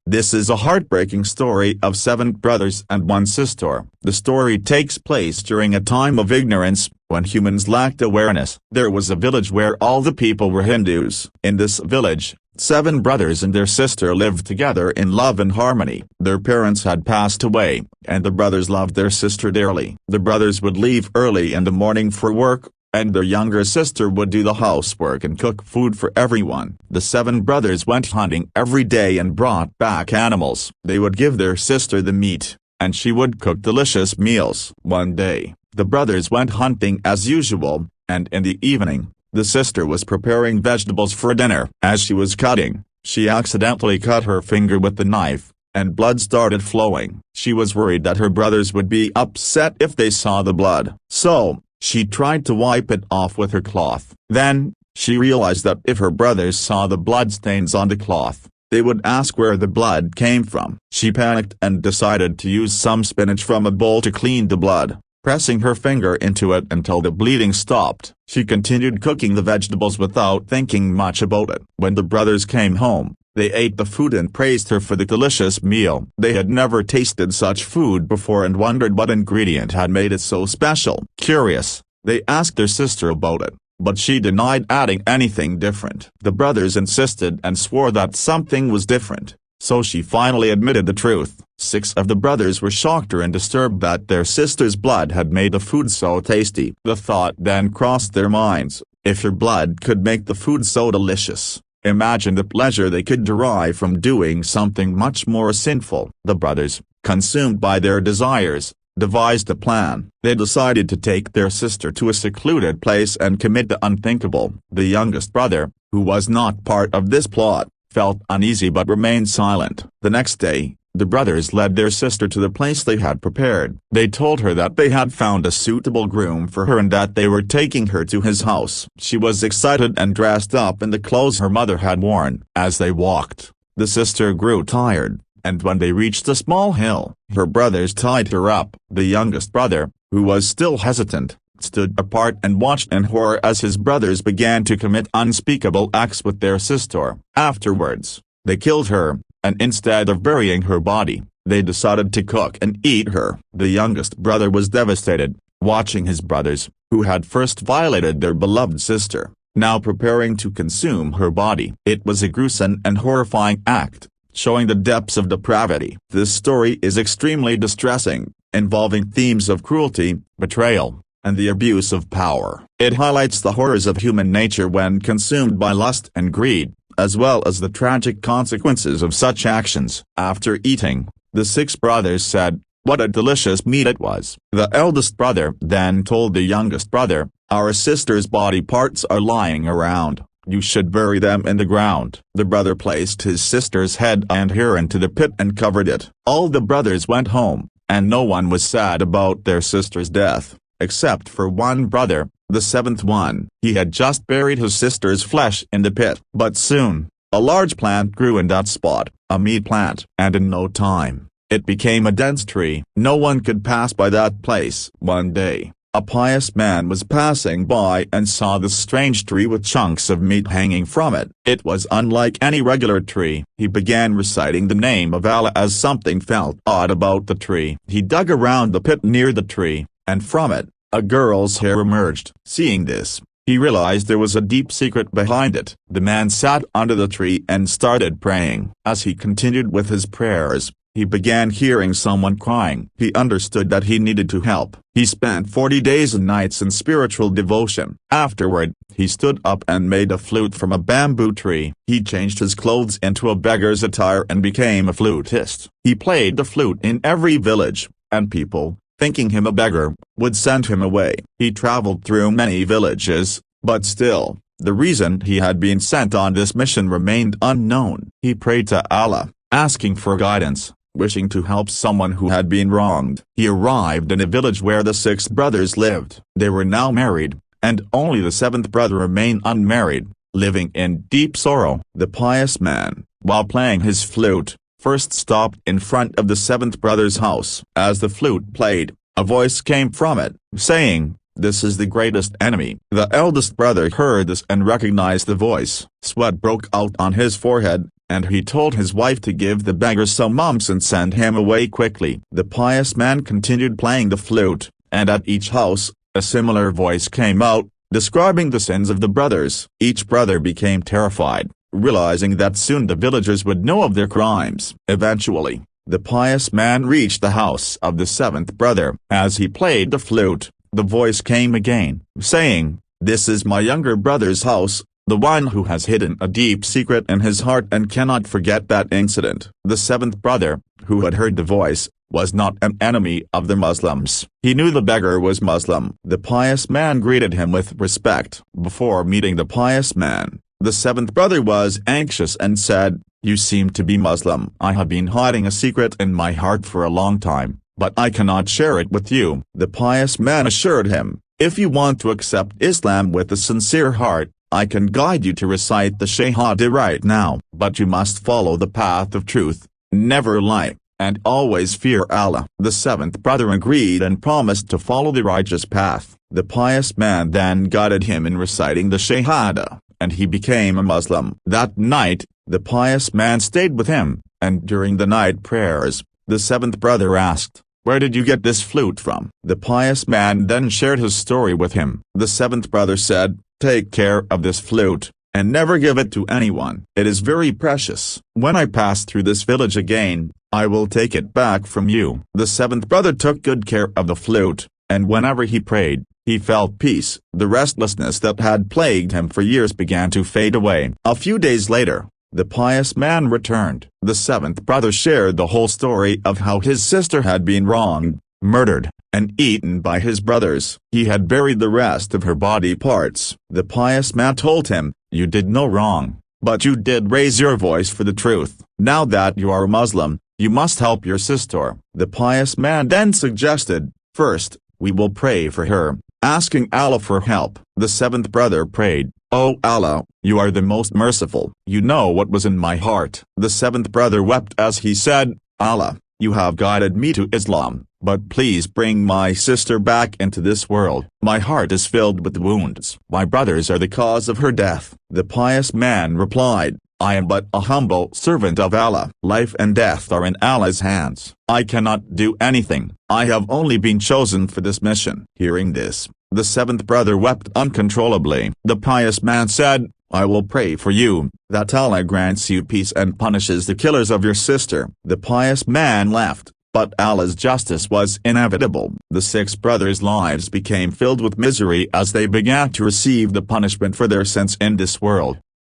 This is a heartbreaking story of 7 brothers and 1 sister. The story takes place during a time of ignorance, when humans lacked awareness. There was a village where all the people were Hindus. In this village, 7 brothers and their sister lived together in love and harmony. Their parents had passed away, and the brothers loved their sister dearly. The brothers would leave early in the morning for work, and their younger sister would do the housework and cook food for everyone. The 7 brothers went hunting every day and brought back animals. They would give their sister the meat, and she would cook delicious meals. One day, the brothers went hunting as usual, and in the evening, the sister was preparing vegetables for dinner. As she was cutting, she accidentally cut her finger with the knife, and blood started flowing. She was worried that her brothers would be upset if they saw the blood. So, she tried to wipe it off with her cloth. Then, she realized that if her brothers saw the bloodstains on the cloth, they would ask where the blood came from. She panicked and decided to use some spinach from a bowl to clean the blood, pressing her finger into it until the bleeding stopped. She continued cooking the vegetables without thinking much about it. When the brothers came home, they ate the food and praised her for the delicious meal. They had never tasted such food before and wondered what ingredient had made it so special. Curious, they asked their sister about it, but she denied adding anything different. The brothers insisted and swore that something was different, so she finally admitted the truth. 6 of the brothers were shocked and disturbed that their sister's blood had made the food so tasty. The thought then crossed their minds, if your blood could make the food so delicious, imagine the pleasure they could derive from doing something much more sinful. The brothers, consumed by their desires, devised a plan. They decided to take their sister to a secluded place and commit the unthinkable. The youngest brother, who was not part of this plot, felt uneasy but remained silent. The next day, the brothers led their sister to the place they had prepared. They told her that they had found a suitable groom for her and that they were taking her to his house. She was excited and dressed up in the clothes her mother had worn. As they walked, the sister grew tired, and when they reached a small hill, her brothers tied her up. The youngest brother, who was still hesitant, stood apart and watched in horror as his brothers began to commit unspeakable acts with their sister. Afterwards, they killed her, and instead of burying her body, they decided to cook and eat her. The youngest brother was devastated, watching his brothers, who had first violated their beloved sister, now preparing to consume her body. It was a gruesome and horrifying act, showing the depths of depravity. This story is extremely distressing, involving themes of cruelty, betrayal, and the abuse of power. It highlights the horrors of human nature when consumed by lust and greed, as well as the tragic consequences of such actions. After eating, the 6 brothers said, "What a delicious meat it was." The eldest brother then told the youngest brother, "Our sister's body parts are lying around. You should bury them in the ground." The brother placed his sister's head and hair into the pit and covered it. All the brothers went home, and no one was sad about their sister's death, except for one brother, the 7th one. He had just buried his sister's flesh in the pit. But soon, a large plant grew in that spot, a meat plant, and in no time, it became a dense tree. No one could pass by that place. One day, a pious man was passing by and saw this strange tree with chunks of meat hanging from it. It was unlike any regular tree. He began reciting the name of Allah as something felt odd about the tree. He dug around the pit near the tree, and from it, a girl's hair emerged. Seeing this, he realized there was a deep secret behind it. The man sat under the tree and started praying. As he continued with his prayers, he began hearing someone crying. He understood that he needed to help. He spent 40 days and nights in spiritual devotion. Afterward, he stood up and made a flute from a bamboo tree. He changed his clothes into a beggar's attire and became a flutist. He played the flute in every village, and people, thinking him a beggar, would send him away. He traveled through many villages, but still, the reason he had been sent on this mission remained unknown. He prayed to Allah, asking for guidance, wishing to help someone who had been wronged. He arrived in a village where the 6 brothers lived. They were now married, and only the 7th brother remained unmarried, living in deep sorrow. The pious man, while playing his flute, first stopped in front of the 7th brother's house. As the flute played, a voice came from it, saying, "This is the greatest enemy." The eldest brother heard this and recognized the voice. Sweat broke out on his forehead, and he told his wife to give the beggar some alms and send him away quickly. The pious man continued playing the flute, and at each house, a similar voice came out, describing the sins of the brothers. Each brother became terrified, realizing that soon the villagers would know of their crimes. Eventually, the pious man reached the house of the seventh brother. As he played the flute, the voice came again, saying, "This is my younger brother's house, the one who has hidden a deep secret in his heart and cannot forget that incident." The seventh brother, who had heard the voice, was not an enemy of the Muslims. He knew the beggar was Muslim. The pious man greeted him with respect. Before meeting the pious man, the seventh brother was anxious and said, "You seem to be Muslim. I have been hiding a secret in my heart for a long time, but I cannot share it with you." The pious man assured him, "If you want to accept Islam with a sincere heart, I can guide you to recite the Shahada right now. But you must follow the path of truth, never lie, and always fear Allah." The seventh brother agreed and promised to follow the righteous path. The pious man then guided him in reciting the Shahada, and he became a Muslim. That night, the pious man stayed with him, and during the night prayers, the seventh brother asked, "Where did you get this flute from?" The pious man then shared his story with him. The seventh brother said, "Take care of this flute, and never give it to anyone. It is very precious. When I pass through this village again, I will take it back from you." The seventh brother took good care of the flute, and whenever he prayed, he felt peace. The restlessness that had plagued him for years began to fade away. A few days later, the pious man returned. The seventh brother shared the whole story of how his sister had been wronged, murdered, and eaten by his brothers. He had buried the rest of her body parts. The pious man told him, "You did no wrong, but you did raise your voice for the truth. Now that you are a Muslim, you must help your sister." The pious man then suggested, "First, we will pray for her, asking Allah for help." The seventh brother prayed, "O Allah, you are the most merciful. You know what was in my heart." The seventh brother wept as he said, "Allah, you have guided me to Islam, but please bring my sister back into this world. My heart is filled with wounds. My brothers are the cause of her death." The pious man replied, "I am but a humble servant of Allah. Life and death are in Allah's hands. I cannot do anything. I have only been chosen for this mission." Hearing this, the seventh brother wept uncontrollably. The pious man said, "I will pray for you, that Allah grants you peace and punishes the killers of your sister." The pious man laughed, but Allah's justice was inevitable. The six brothers' lives became filled with misery as they began to receive the punishment for their sins in this world.